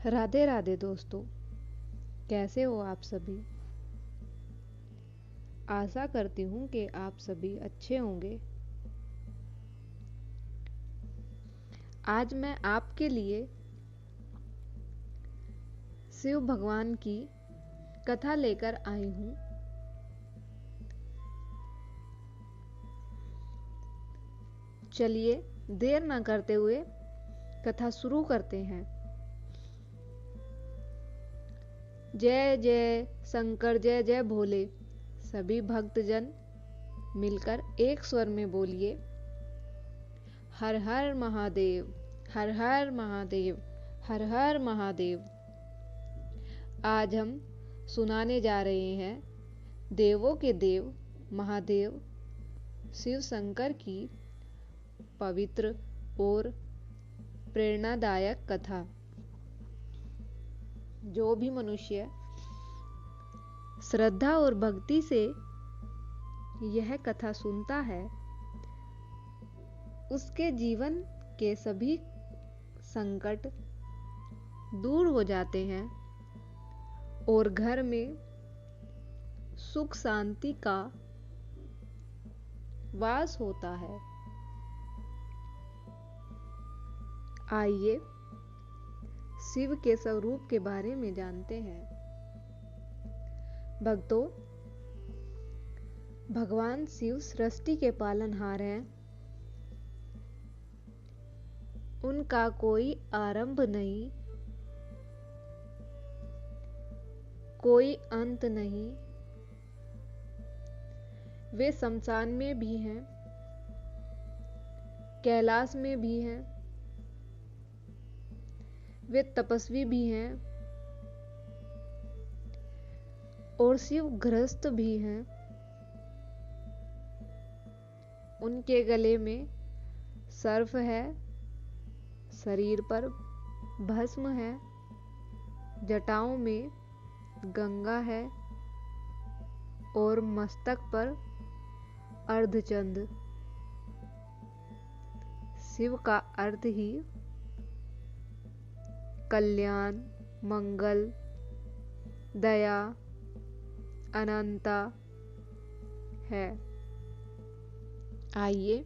राधे राधे दोस्तों, कैसे हो आप सभी। आशा करती हूँ कि आप सभी अच्छे होंगे। आज मैं आपके लिए शिव भगवान की कथा लेकर आई हूँ। चलिए देर न करते हुए कथा शुरू करते हैं। जय जय शंकर, जय जय भोले। सभी भक्तजन मिलकर एक स्वर में बोलिए, हर हर महादेव, हर हर महादेव, हर हर महादेव। आज हम सुनाने जा रहे हैं देवों के देव महादेव शिव शंकर की पवित्र और प्रेरणादायक कथा। जो भी मनुष्य श्रद्धा और भक्ति से यह कथा सुनता है, उसके जीवन के सभी संकट दूर हो जाते हैं और घर में सुख शांति का वास होता है। आइए शिव के स्वरूप के बारे में जानते हैं। भक्तों, भगवान शिव सृष्टि के पालनहार हैं। उनका कोई आरंभ नहीं, कोई अंत नहीं। वे शमशान में भी हैं, कैलाश में भी हैं। वे तपस्वी भी हैं और शिव गृहस्थ भी हैं। उनके गले में सर्प है, शरीर पर भस्म है, जटाओं में गंगा है और मस्तक पर अर्धचंद्र। शिव का अर्थ ही कल्याण, मंगल, दया, अनंता है। आइए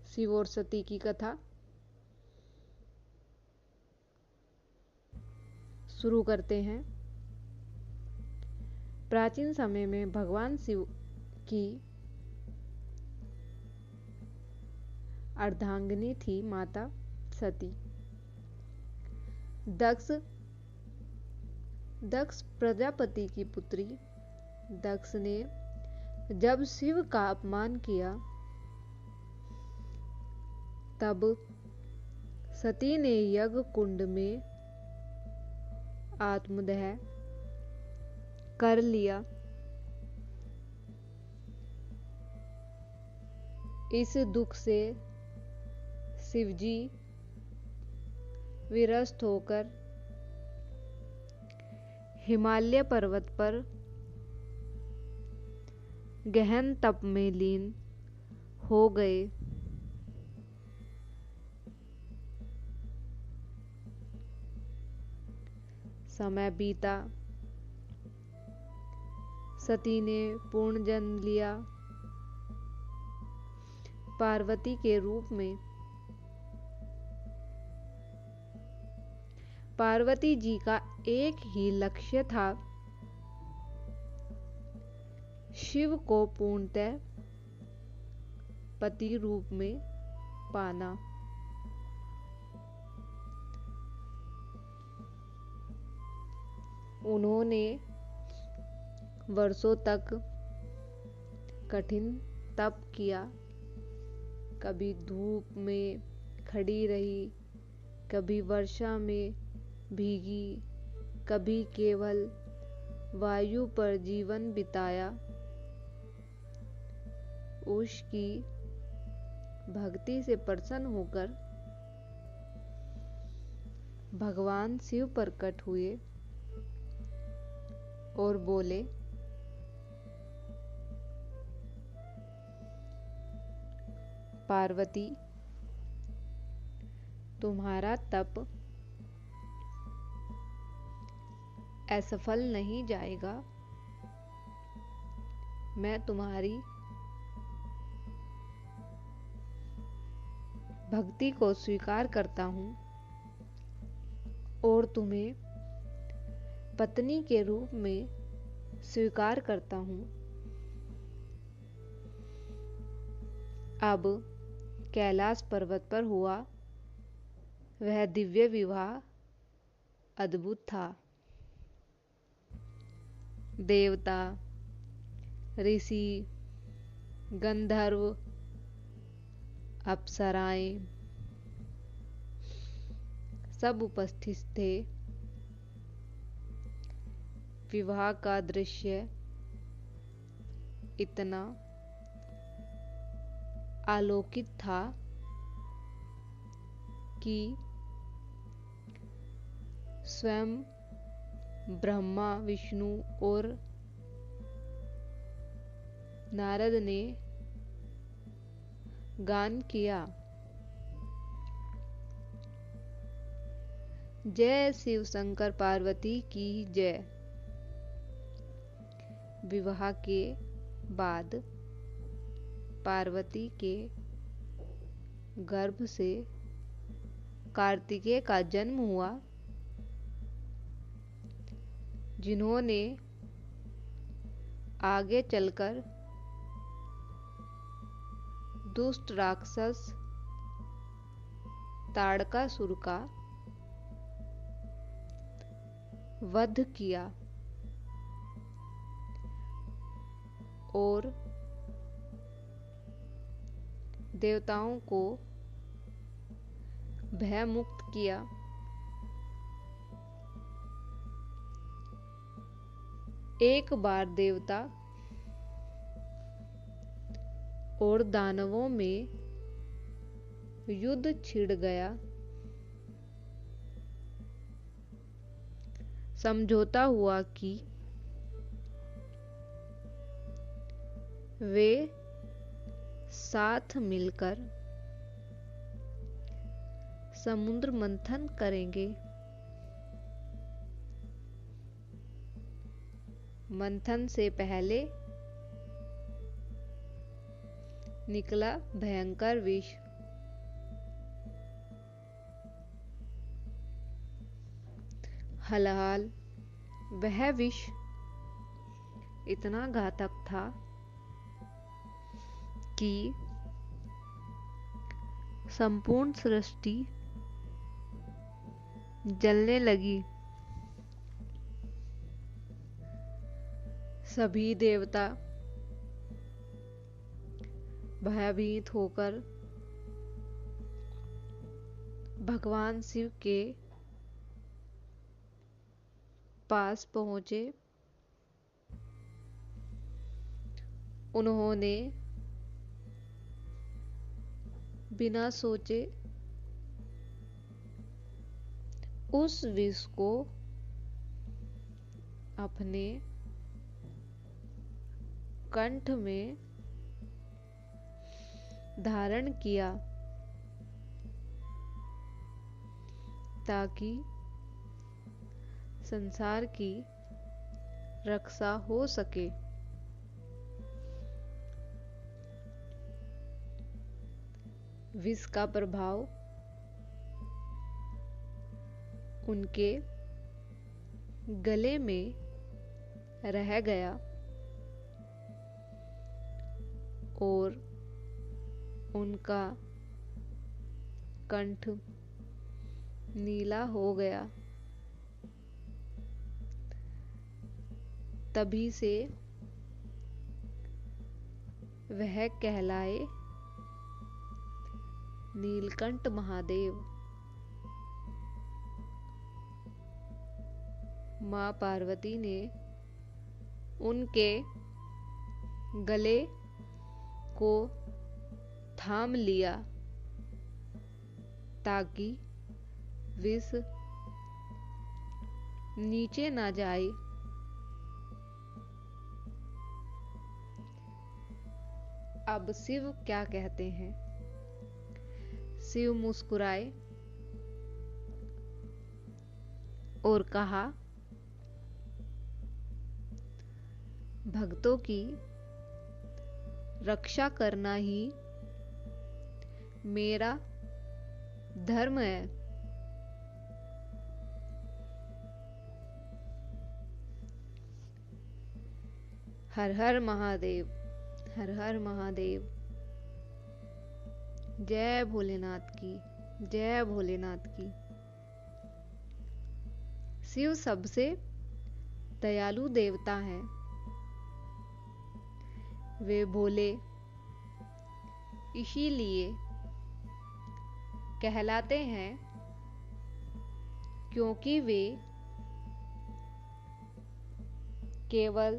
शिव और सती की कथा शुरू करते हैं। प्राचीन समय में भगवान शिव की अर्धांगिनी थी माता सती। दक्ष प्रजापति की पुत्री। दक्ष ने जब शिव का अपमान किया, तब सती ने यज्ञ कुंड में आत्मदह कर लिया। इस दुख से शिवजी विरस्त होकर हिमालय पर्वत पर गहन तप में लीन हो गए। समय बीता, सती ने पूर्ण जन्म लिया पार्वती के रूप में। पार्वती जी का एक ही लक्ष्य था, शिव को पूर्णतः पति रूप में पाना। उन्होंने वर्षों तक कठिन तप किया। कभी धूप में खड़ी रही, कभी वर्षा में भीगी, कभी केवल वायु पर जीवन बिताया। उसकी भक्ति से प्रसन्न होकर भगवान शिव प्रकट हुए और बोले, पार्वती, तुम्हारा तप असफल नहीं जाएगा। मैं तुम्हारी भक्ति को स्वीकार करता हूँ और तुम्हें पत्नी के रूप में स्वीकार करता हूँ। अब कैलाश पर्वत पर हुआ वह दिव्य विवाह अद्भुत था। देवता, ऋषि, गंधर्व, अप्सराएं सब उपस्थित थे। विवाह का दृश्य इतना अलौकिक था कि स्वयं ब्रह्मा, विष्णु और नारद ने गान किया, जय शिव शंकर पार्वती की जय। विवाह के बाद पार्वती के गर्भ से कार्तिकेय का जन्म हुआ, जिन्होंने आगे चलकर दुष्ट राक्षस ताड़कासुर का वध किया और देवताओं को भयमुक्त किया। एक बार देवता और दानवों में युद्ध छिड़ गया। समझौता हुआ कि वे साथ मिलकर समुद्र मंथन करेंगे। मंथन से पहले निकला भयंकर विष। हलाल वह विष इतना घातक था कि संपूर्ण सृष्टि जलने लगी। सभी देवता भयभीत होकर भगवान शिव के पास पहुंचे। उन्होंने बिना सोचे उस विष को अपने कंठ में धारण किया ताकि संसार की रक्षा हो सके। विष का प्रभाव उनके गले में रह गया और उनका कंठ नीला हो गया। तभी से वह कहलाए नीलकंठ महादेव। मां पार्वती ने उनके गले को थाम लिया ताकि विष नीचे ना जाए। अब शिव क्या कहते हैं? शिव मुस्कुराए और कहा, भक्तों की रक्षा करना ही मेरा धर्म है। हर हर महादेव, हर हर महादेव। जय भोलेनाथ की, जय भोलेनाथ की। शिव सबसे दयालु देवता हैं। वे भोले इसीलिए कहलाते हैं क्योंकि वे केवल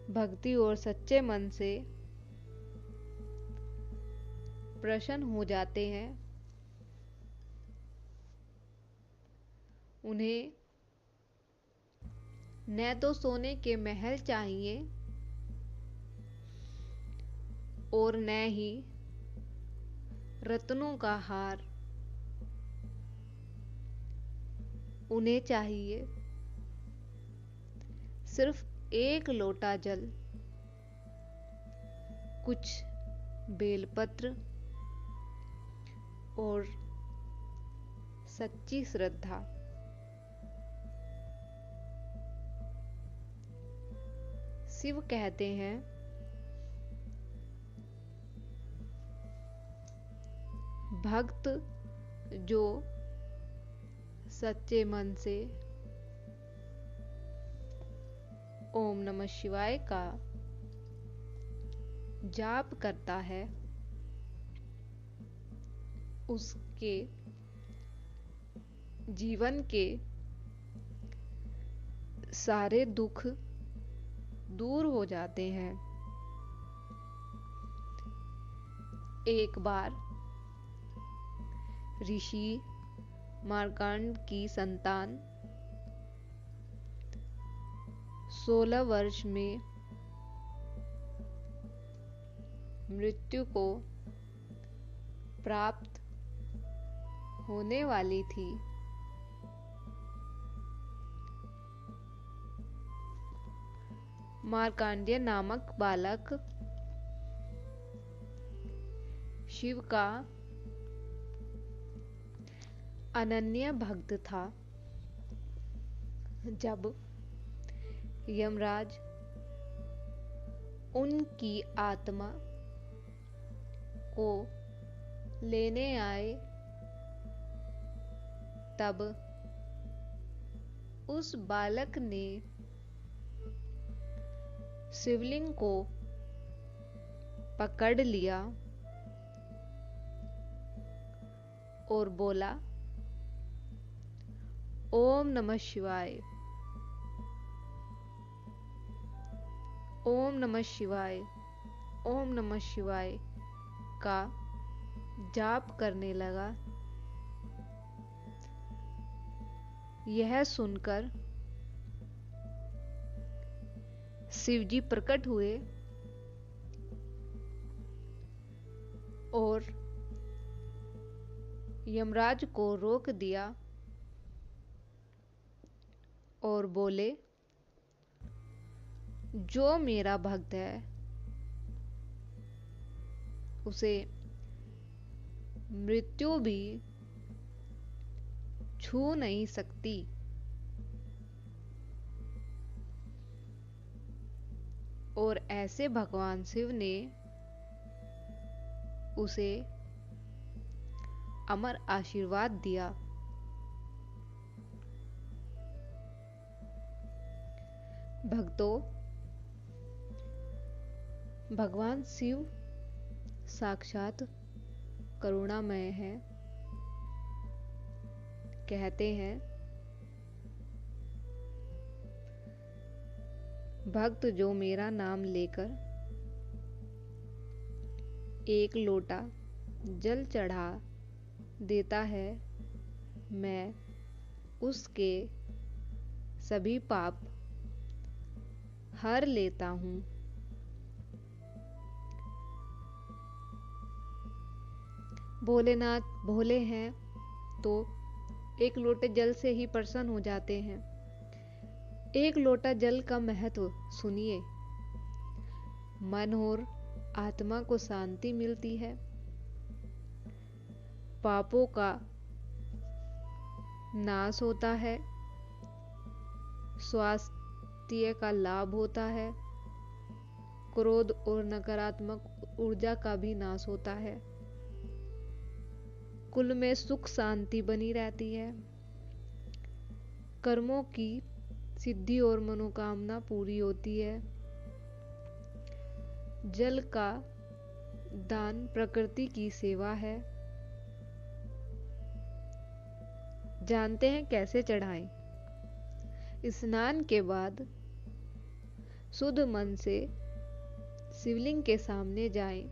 भक्ति और सच्चे मन से प्रसन्न हो जाते हैं। उन्हें न तो सोने के महल चाहिए और न ही रत्नों का हार। उन्हें चाहिए सिर्फ एक लोटा जल, कुछ बेलपत्र और सच्ची श्रद्धा। शिव कहते हैं, भक्त जो सच्चे मन से ओम नमः शिवाय का जाप करता है, उसके जीवन के सारे दुख दूर हो जाते हैं। एक बार ऋषि मार्कंड की संतान 16 वर्ष में मृत्यु को प्राप्त होने वाली थी। मार्कंडेय नामक बालक शिव का अनन्य भक्त था। जब यमराज उनकी आत्मा को लेने आए, तब उस बालक ने शिवलिंग को पकड़ लिया और बोला, ओम नमः शिवाय, ओम नमः शिवाय, ओम नमः शिवाय का जाप करने लगा। यह सुनकर शिवजी प्रकट हुए और यमराज को रोक दिया और बोले, जो मेरा भक्त है उसे मृत्यु भी छू नहीं सकती। और ऐसे भगवान शिव ने उसे अमर आशीर्वाद दिया। भक्तों, भगवान शिव साक्षात करुणामय है। कहते हैं, भक्त जो मेरा नाम लेकर एक लोटा जल चढ़ा देता है, मैं उसके सभी पाप हर लेता हूँ। भोलेनाथ भोले हैं तो एक लोटे जल से ही प्रसन्न हो जाते हैं। एक लोटा जल का महत्व सुनिए। मन और आत्मा को शांति मिलती है, पापों का नाश होता है, स्वास्थ्य का लाभ होता है, क्रोध और नकारात्मक ऊर्जा का भी नाश होता है, कुल में सुख शांति बनी रहती है, कर्मों की सिद्धि और मनोकामना पूरी होती है। जल का दान प्रकृति की सेवा है। जानते हैं कैसे चढ़ाएं? स्नान के बाद शुद्ध मन से शिवलिंग के सामने जाएं,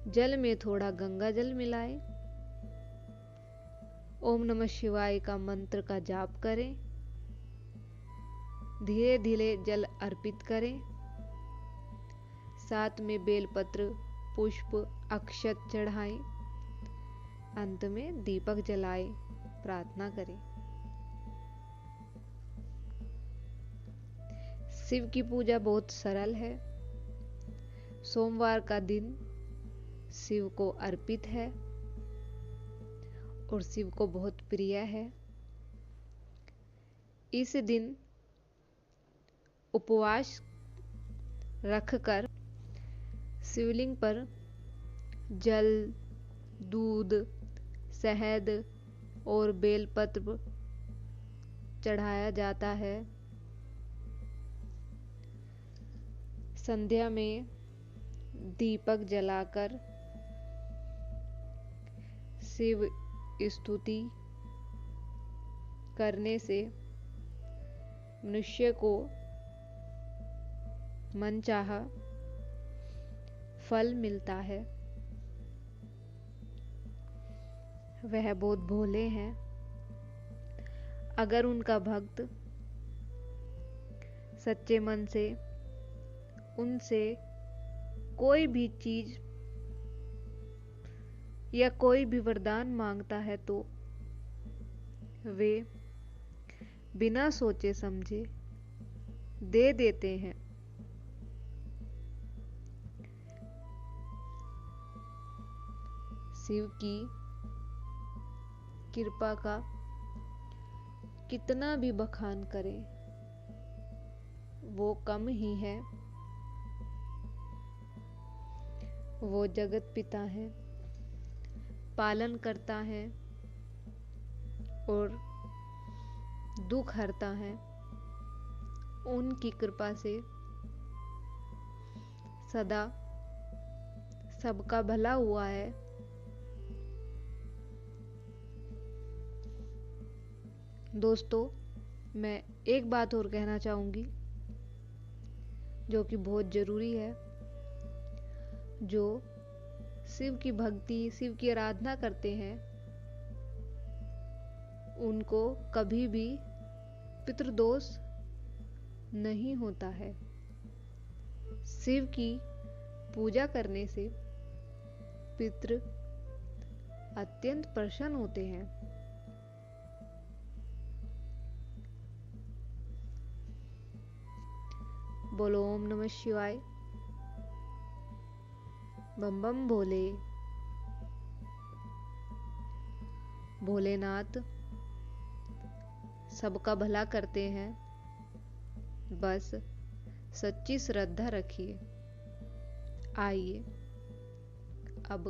जल में थोड़ा गंगा जल मिलाएं, ओम नमः शिवाय का मंत्र का जाप करें, धीरे धीरे जल अर्पित करें, साथ में बेलपत्र, पुष्प, अक्षत चढ़ाएं, अंत में दीपक जलाएं, प्रार्थना करें। शिव की पूजा बहुत सरल है। सोमवार का दिन शिव को अर्पित है और शिव को बहुत प्रिय है। इस दिन उपवास रखकर शिवलिंग पर जल, दूध, शहद और बेलपत्र चढ़ाया जाता है। संध्या में दीपक जलाकर शिव स्तुति करने से मनुष्य को मनचाहा फल मिलता है। वह बहुत भोले हैं। अगर उनका भक्त सच्चे मन से उनसे कोई भी चीज या कोई भी वरदान मांगता है तो वे बिना सोचे समझे दे देते हैं। शिव की कृपा का कितना भी बखान करें वो कम ही है। वो जगत पिता है, पालन करता है और दुख हरता है। उनकी कृपा से सदा सबका भला हुआ है। दोस्तों, मैं एक बात और कहना चाहूंगी जो कि बहुत जरूरी है। जो शिव की भक्ति, शिव की आराधना करते हैं, उनको कभी भी पितृदोष नहीं होता है। शिव की पूजा करने से पितृ अत्यंत प्रसन्न होते हैं। बोलो ओम नमः शिवाय। बम बम भोले। भोलेनाथ सबका भला करते हैं, बस सच्ची श्रद्धा रखिए। आइए अब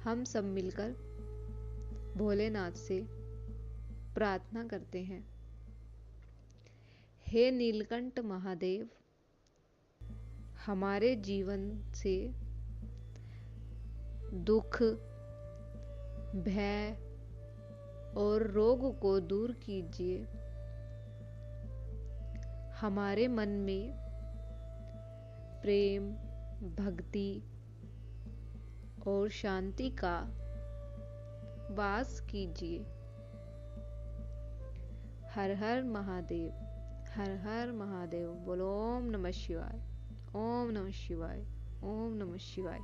हम सब मिलकर भोलेनाथ से प्रार्थना करते हैं। हे नीलकंठ महादेव, हमारे जीवन से दुख, भय और रोग को दूर कीजिए। हमारे मन में प्रेम, भक्ति और शांति का वास कीजिए। हर हर महादेव, हर हर महादेव। बोलो ओम नमः शिवाय, ओम नमः शिवाय, ओम नमः शिवाय।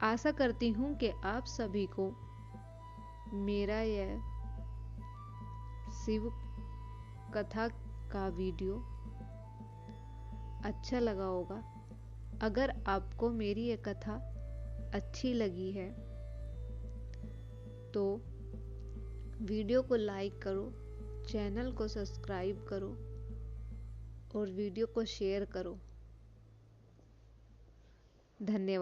आशा करती हूँ कि आप सभी को मेरा यह शिव कथा का वीडियो अच्छा लगा होगा। अगर आपको मेरी ये कथा अच्छी लगी है तो वीडियो को लाइक करो, चैनल को सब्सक्राइब करो और वीडियो को शेयर करो। धन्यवाद।